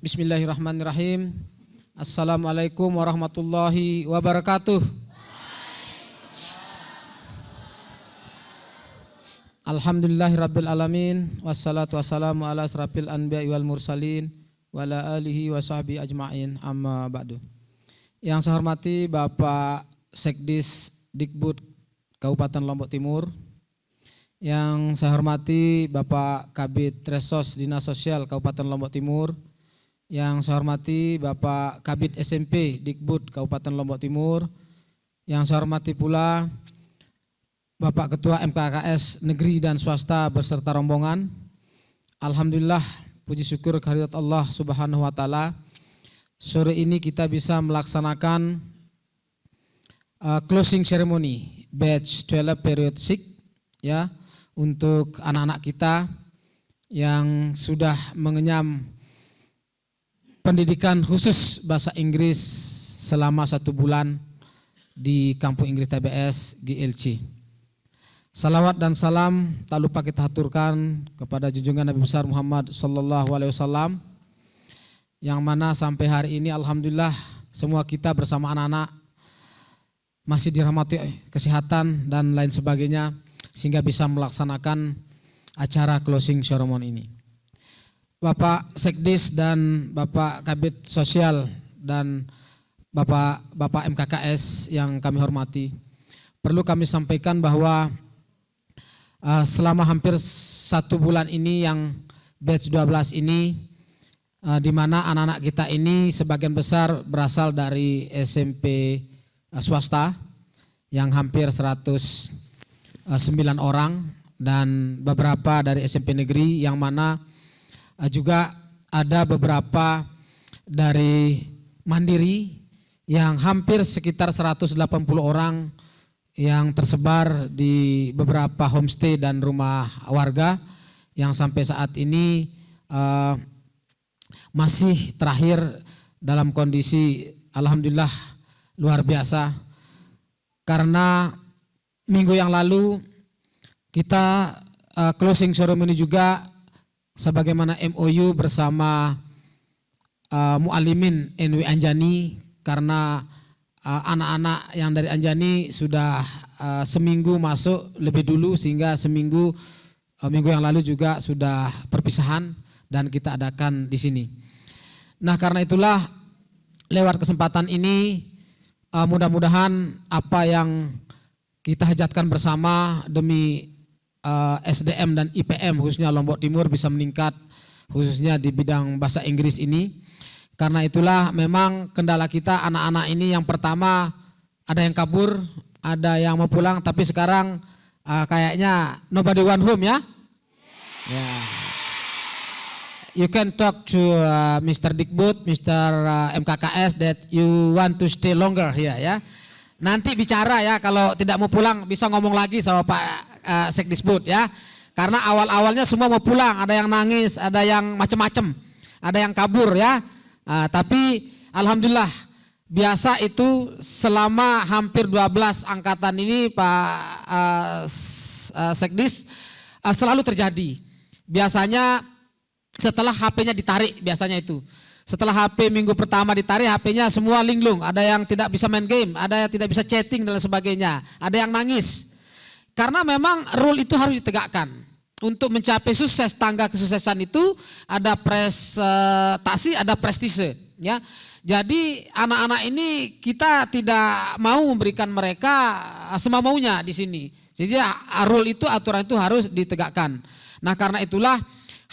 Bismillahirrahmanirrahim. Assalamualaikum warahmatullahi wabarakatuh. Alhamdulillahirabbil alamin wassalatu wassalamu ala asrafil anbiya'i wal mursalin wa ala alihi wa sahbihi ajma'in, amma ba'du. Yang saya hormati Bapak Sekdis Dikbud Kabupaten Lombok Timur, yang saya hormati Bapak Kabid Tresos Dinas Sosial Kabupaten Lombok Timur, yang saya hormati Bapak Kabid SMP Dikbud Kabupaten Lombok Timur, yang saya hormati pula Bapak Ketua MKKS Negeri dan Swasta beserta rombongan. Alhamdulillah, puji syukur kehadirat Allah Subhanahu wa taala. Sore ini kita bisa melaksanakan closing ceremony batch 12 period 6 ya, untuk anak-anak kita yang sudah mengenyam pendidikan khusus bahasa Inggris selama 1 bulan di Kampung Inggris TBS GLC. Salawat dan salam tak lupa kita haturkan kepada junjungan Nabi besar Muhammad sallallahu alaihi wasallam, yang mana sampai hari ini alhamdulillah semua kita bersama anak-anak masih dirahmati kesehatan dan lain sebagainya sehingga bisa melaksanakan acara closing ceremony ini. Bapak Sekdis dan Bapak Kabid Sosial dan Bapak MKKS yang kami hormati, perlu kami sampaikan bahwa selama hampir 1 bulan ini yang batch 12 ini, di mana anak-anak kita ini sebagian besar berasal dari SMP swasta yang hampir 109 orang dan beberapa dari SMP negeri, yang mana juga ada beberapa dari mandiri yang hampir sekitar 180 orang yang tersebar di beberapa homestay dan rumah warga yang sampai saat ini masih terakhir dalam kondisi alhamdulillah luar biasa, karena minggu yang lalu kita closing ceremony juga sebagaimana MOU bersama Mu'alimin NW Anjani, karena anak-anak yang dari Anjani sudah seminggu masuk lebih dulu, sehingga minggu yang lalu juga sudah perpisahan dan kita adakan di sini. Nah, karena itulah lewat kesempatan ini mudah-mudahan apa yang kita hajatkan bersama demi SDM dan IPM khususnya Lombok Timur bisa meningkat, khususnya di bidang bahasa Inggris ini. Karena itulah memang kendala kita anak-anak ini, yang pertama ada yang kabur, ada yang mau pulang, tapi sekarang kayaknya nobody want home ya. Yeah. You can talk to Mr. Dikbud, Mr. MKKS that you want to stay longer here ya. Nanti bicara ya, kalau tidak mau pulang bisa ngomong lagi sama Pak Sekdisbud ya. Karena awal-awalnya semua mau pulang, ada yang nangis, ada yang macam-macam, ada yang kabur ya. Tapi alhamdulillah biasa itu selama hampir 12 angkatan ini Pak Sekdis selalu terjadi. Biasanya setelah HP-nya ditarik, biasanya itu. Setelah HP minggu pertama ditarik, HP-nya semua linglung, ada yang tidak bisa main game, ada yang tidak bisa chatting dan sebagainya, ada yang nangis. Karena memang rule itu harus ditegakkan. Untuk mencapai sukses, tangga kesuksesan itu ada prestasi, ada prestise ya. Jadi anak-anak ini kita tidak mau memberikan mereka semau-maunya di sini. Jadi rule itu, aturan itu harus ditegakkan. Nah, karena itulah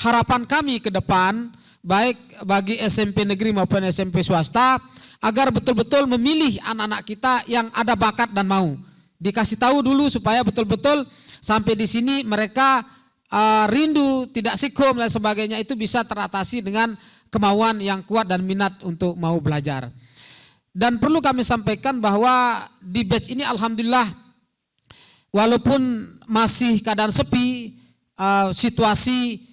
harapan kami ke depan, baik bagi SMP negeri maupun SMP swasta, agar betul-betul memilih anak-anak kita yang ada bakat dan mau. Dikasih tahu dulu supaya betul-betul sampai di sini mereka rindu, tidak sikum dan sebagainya itu bisa teratasi dengan kemauan yang kuat dan minat untuk mau belajar. Dan perlu kami sampaikan bahwa di batch ini alhamdulillah walaupun masih keadaan sepi, situasi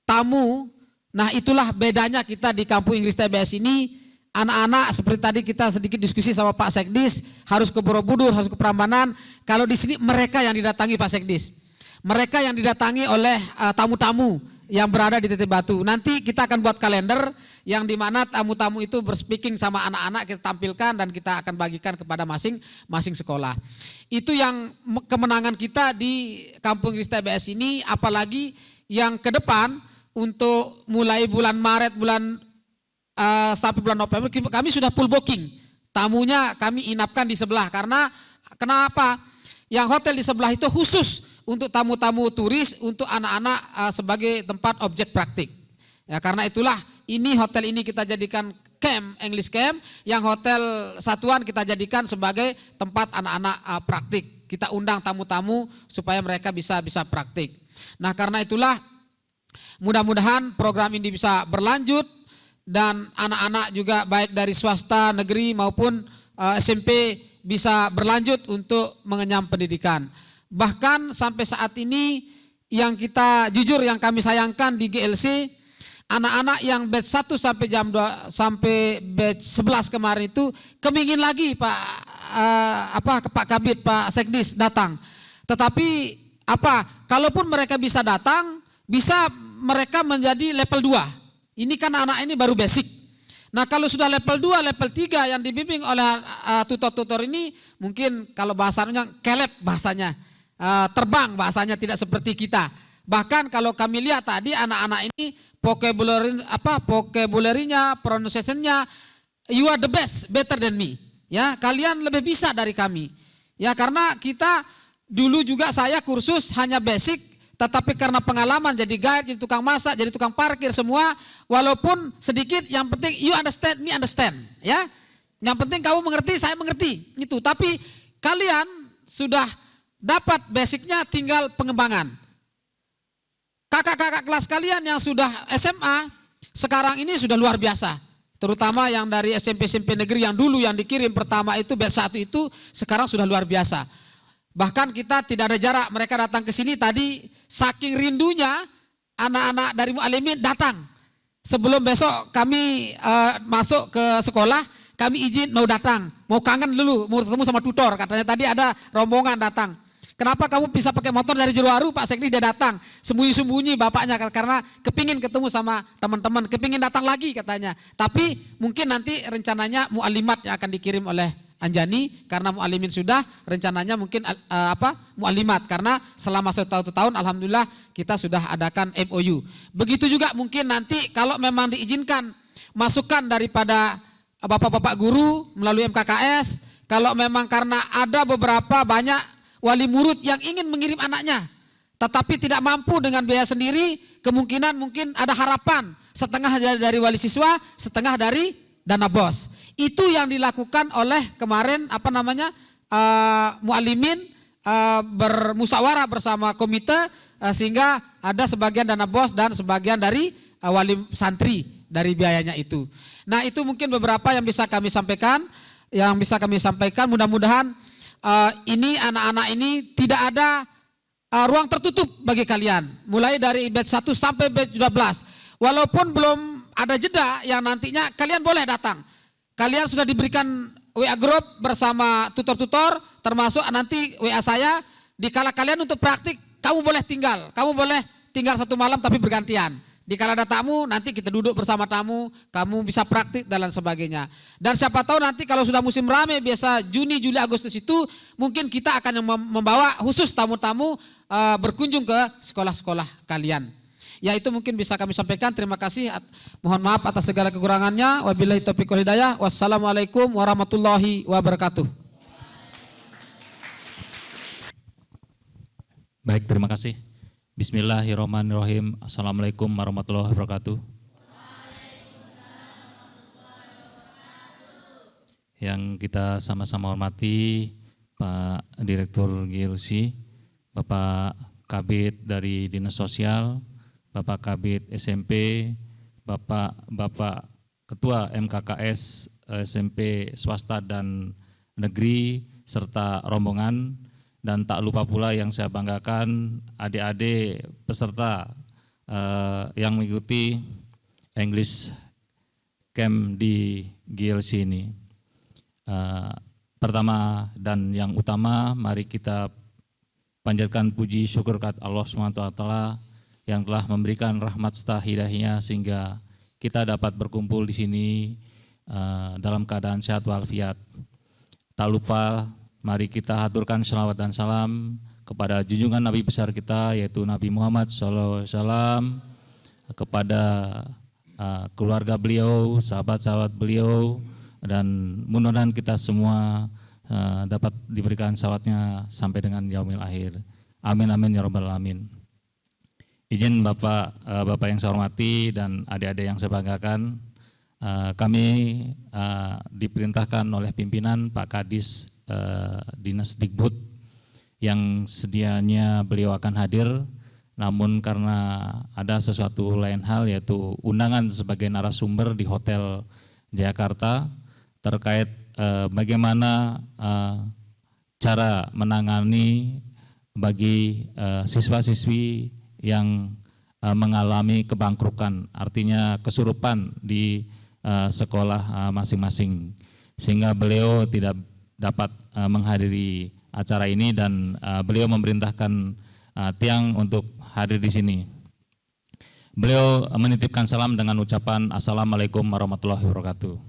tamu. Nah itulah bedanya kita di Kampung Inggris TBS ini. Anak-anak seperti tadi kita sedikit diskusi sama Pak Sekdis, harus ke Borobudur, harus ke Prambanan. Kalau di sini mereka yang didatangi Pak Sekdis. Mereka yang didatangi oleh tamu-tamu yang berada di Teteh Batu. Nanti kita akan buat kalender yang dimana tamu-tamu itu berspeaking sama anak-anak, kita tampilkan dan kita akan bagikan kepada masing-masing sekolah. Itu yang kemenangan kita di Kampung Inggris TBS ini, apalagi yang ke depan untuk mulai bulan Maret, sampai bulan November kami sudah full booking. Tamunya kami inapkan di sebelah karena kenapa? Yang hotel di sebelah itu khusus untuk tamu-tamu turis, untuk anak-anak sebagai tempat objek praktik. Ya karena itulah ini hotel ini kita jadikan camp, English camp, yang hotel satuan kita jadikan sebagai tempat anak-anak praktik. Kita undang tamu-tamu supaya mereka bisa praktik. Nah karena itulah mudah-mudahan program ini bisa berlanjut dan anak-anak juga baik dari swasta, negeri maupun SMP bisa berlanjut untuk mengenyam pendidikan. Bahkan sampai saat ini yang kita jujur yang kami sayangkan di GLC, anak-anak yang batch 1 sampai jam 2 sampai batch 11 kemarin itu kemingin lagi Pak Kabid, Pak Sekdis datang. Tetapi kalaupun mereka bisa datang, bisa mereka menjadi level 2. Ini kan anak ini baru basic. Nah kalau sudah level 2, level 3 yang dibimbing oleh tutor-tutor ini, mungkin kalau bahasanya kelep bahasanya, terbang bahasanya, tidak seperti kita. Bahkan kalau kami lihat tadi anak-anak ini vocabulary-nya, pronunciation-nya, you are the best, better than me. Ya, kalian lebih bisa dari kami. Ya karena kita dulu juga saya kursus hanya basic, tetapi karena pengalaman jadi guide, jadi tukang masak, jadi tukang parkir semua, walaupun sedikit, yang penting you understand, me understand, ya. Yang penting kamu mengerti, saya mengerti, itu. Tapi kalian sudah dapat basicnya, tinggal pengembangan. Kakak-kakak kelas kalian yang sudah SMA, sekarang ini sudah luar biasa. Terutama yang dari SMP negeri yang dulu yang dikirim pertama itu batch 1 itu, sekarang sudah luar biasa. Bahkan kita tidak ada jarak, mereka datang ke sini tadi saking rindunya anak-anak dari Mu'alimin datang. Sebelum besok kami masuk ke sekolah, kami izin mau datang, mau kangen dulu, mau ketemu sama tutor. Katanya tadi ada rombongan datang. Kenapa kamu bisa pakai motor dari Jeruaru, Pak Sekdi dia datang. Sembunyi-sembunyi bapaknya karena kepingin ketemu sama teman-teman, kepingin datang lagi katanya. Tapi mungkin nanti rencananya mu'alimat yang akan dikirim oleh Anjani, karena mu'alimin sudah, rencananya mungkin mu'alimat, karena selama 1 tahun alhamdulillah kita sudah adakan MOU. Begitu juga mungkin nanti kalau memang diizinkan masukan daripada bapak-bapak guru melalui MKKS, kalau memang karena ada beberapa banyak wali murid yang ingin mengirim anaknya tetapi tidak mampu dengan biaya sendiri, kemungkinan mungkin ada harapan setengah dari wali siswa, setengah dari dana BOS. Itu yang dilakukan oleh kemarin mu'alimin bermusyawarah bersama komite, sehingga ada sebagian dana BOS dan sebagian dari wali santri dari biayanya itu. Nah itu mungkin beberapa yang bisa kami sampaikan, mudah-mudahan ini anak-anak ini tidak ada ruang tertutup bagi kalian, mulai dari batch 1 sampai batch 12. Walaupun belum ada jeda yang nantinya kalian boleh datang. Kalian sudah diberikan WA group bersama tutor-tutor, termasuk nanti WA saya, dikala kalian untuk praktik, kamu boleh tinggal 1 malam tapi bergantian. Dikala ada tamu, nanti kita duduk bersama tamu, kamu bisa praktik dan lain sebagainya. Dan siapa tahu nanti kalau sudah musim rame, biasa Juni, Juli, Agustus itu, mungkin kita akan membawa khusus tamu-tamu berkunjung ke sekolah-sekolah kalian. Ya itu mungkin bisa kami sampaikan. Terima kasih. Mohon maaf atas segala kekurangannya. Wabillahi taufiq wal hidayah. Wassalamualaikum warahmatullahi wabarakatuh. Baik, terima kasih. Bismillahirrahmanirrahim. Assalamualaikum warahmatullahi wabarakatuh. Yang kita sama-sama hormati Pak Direktur GLC, Bapak Kabid dari Dinas Sosial, Bapak Kabid SMP, Bapak Ketua MKKS SMP swasta dan negeri, serta rombongan, dan tak lupa pula yang saya banggakan adik-adik peserta yang mengikuti English Camp di GLC ini. Pertama dan yang utama, mari kita panjatkan puji syukur kepada Allah SWT yang telah memberikan rahmat serta hidayahnya sehingga kita dapat berkumpul di sini dalam keadaan sehat walafiat. Tak lupa mari kita haturkan shalawat dan salam kepada junjungan Nabi besar kita yaitu Nabi Muhammad SAW, kepada keluarga beliau, sahabat-sahabat beliau, dan mudah-mudahan kita semua dapat diberikan salawatnya sampai dengan yaumil akhir. Amin amin ya rabbal alamin. Izin Bapak yang saya hormati dan adik-adik yang saya banggakan, kami diperintahkan oleh pimpinan Pak Kadis Dinas Dikbud yang sedianya beliau akan hadir, namun karena ada sesuatu lain hal yaitu undangan sebagai narasumber di Hotel Jakarta terkait bagaimana cara menangani bagi siswa-siswi yang mengalami kebangkrutan, artinya kesurupan di sekolah masing-masing, sehingga beliau tidak dapat menghadiri acara ini dan beliau memerintahkan Tiang untuk hadir di sini. Beliau menitipkan salam dengan ucapan Assalamualaikum warahmatullahi wabarakatuh.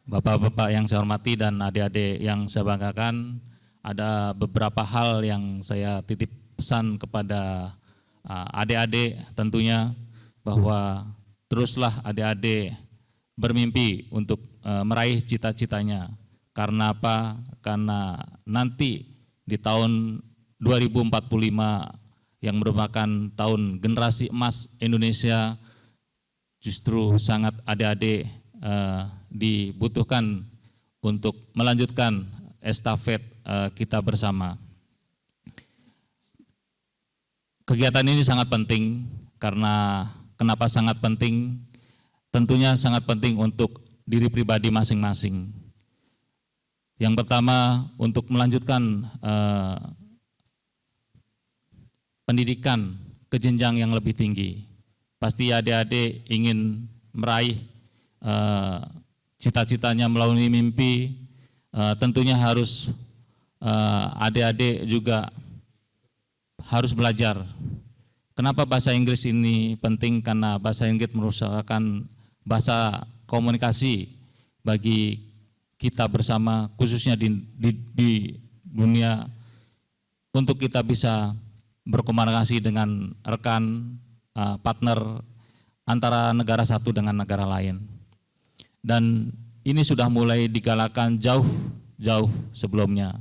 Bapak-bapak yang saya hormati dan adik-adik yang saya banggakan, ada beberapa hal yang saya titip pesan kepada adik-adik tentunya, bahwa teruslah adik-adik bermimpi untuk meraih cita-citanya. Karena apa? Karena nanti di tahun 2045 yang merupakan tahun generasi emas Indonesia, justru sangat adik-adik dibutuhkan untuk melanjutkan estafet kita bersama. Kegiatan ini sangat penting karena kenapa sangat penting? Tentunya sangat penting untuk diri pribadi masing-masing. Yang pertama, untuk melanjutkan pendidikan ke jenjang yang lebih tinggi. Pasti adik-adik ingin meraih cita-citanya melalui mimpi, tentunya harus adik-adik juga harus belajar. Kenapa bahasa Inggris ini penting? Karena bahasa Inggris merupakan bahasa komunikasi bagi kita bersama, khususnya di dunia, untuk kita bisa berkomunikasi dengan rekan, partner antara negara satu dengan negara lain. Dan ini sudah mulai digalakan jauh sebelumnya.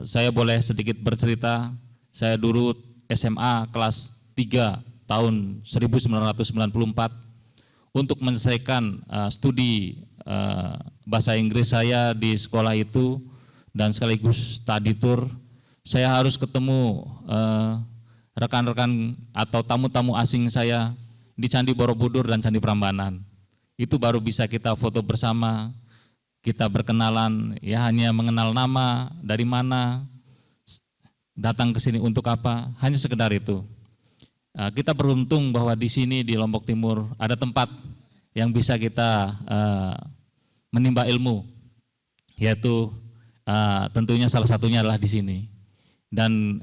Saya boleh sedikit bercerita, saya dulu SMA kelas 3 tahun 1994 untuk menyelesaikan studi bahasa Inggris saya di sekolah itu dan sekaligus study tour. Saya harus ketemu rekan-rekan atau tamu-tamu asing saya di Candi Borobudur dan Candi Prambanan. Itu baru bisa kita foto bersama, kita berkenalan, ya hanya mengenal nama, dari mana, datang ke sini untuk apa, hanya sekedar itu. Kita beruntung bahwa di sini di Lombok Timur ada tempat yang bisa kita menimba ilmu, yaitu tentunya salah satunya adalah di sini. Dan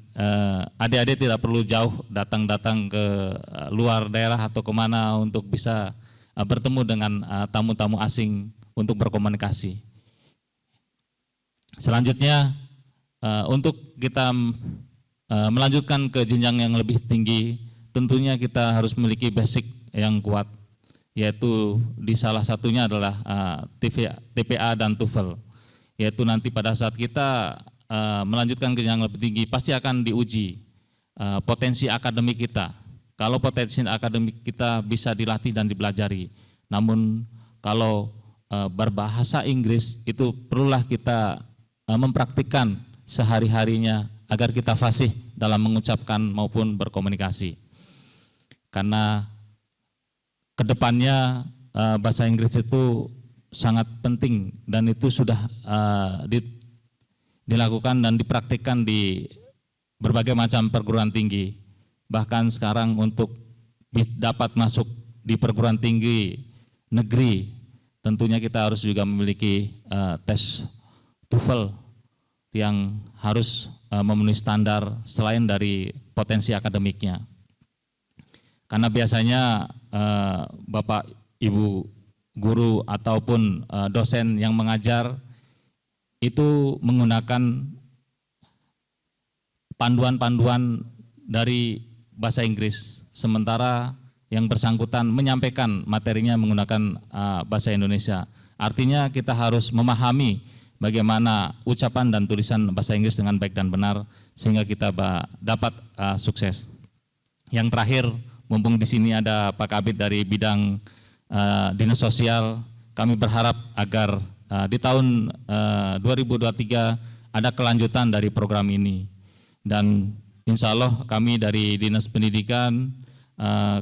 adik-adik tidak perlu jauh datang ke luar daerah atau kemana untuk bisa bertemu dengan tamu-tamu asing untuk berkomunikasi. Selanjutnya untuk kita melanjutkan ke jenjang yang lebih tinggi, tentunya kita harus memiliki basic yang kuat, yaitu di salah satunya adalah TPA dan TOEFL, yaitu nanti pada saat kita melanjutkan ke jenjang lebih tinggi pasti akan diuji potensi akademik kita. Kalau potensi akademik kita bisa dilatih dan dipelajari, namun kalau berbahasa Inggris itu perlulah kita mempraktikkan sehari-harinya agar kita fasih dalam mengucapkan maupun berkomunikasi. Karena kedepannya bahasa Inggris itu sangat penting dan itu sudah dilakukan dan dipraktikkan di berbagai macam perguruan tinggi. Bahkan sekarang untuk dapat masuk di perguruan tinggi negeri, tentunya kita harus juga memiliki tes TOEFL yang harus memenuhi standar selain dari potensi akademiknya. Karena biasanya Bapak, Ibu guru ataupun dosen yang mengajar itu menggunakan panduan-panduan dari bahasa Inggris, sementara yang bersangkutan menyampaikan materinya menggunakan bahasa Indonesia. Artinya kita harus memahami bagaimana ucapan dan tulisan bahasa Inggris dengan baik dan benar sehingga kita dapat sukses. Yang terakhir, mumpung di sini ada Pak Kabid dari bidang Dinas Sosial, kami berharap agar di tahun 2023 ada kelanjutan dari program ini. Dan insya Allah kami dari Dinas Pendidikan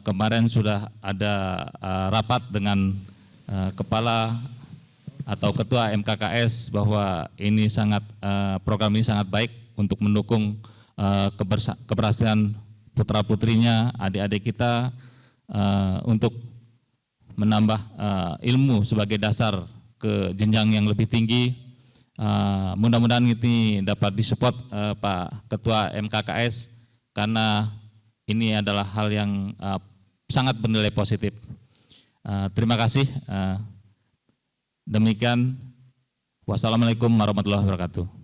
kemarin sudah ada rapat dengan Kepala atau Ketua MKKS bahwa ini program ini sangat baik untuk mendukung keberhasilan putra-putrinya, adik-adik kita untuk menambah ilmu sebagai dasar ke jenjang yang lebih tinggi. Mudah-mudahan ini dapat disupport Pak Ketua MKKS karena ini adalah hal yang sangat bernilai positif. Terima kasih. Demikian. Wassalamualaikum warahmatullahi wabarakatuh.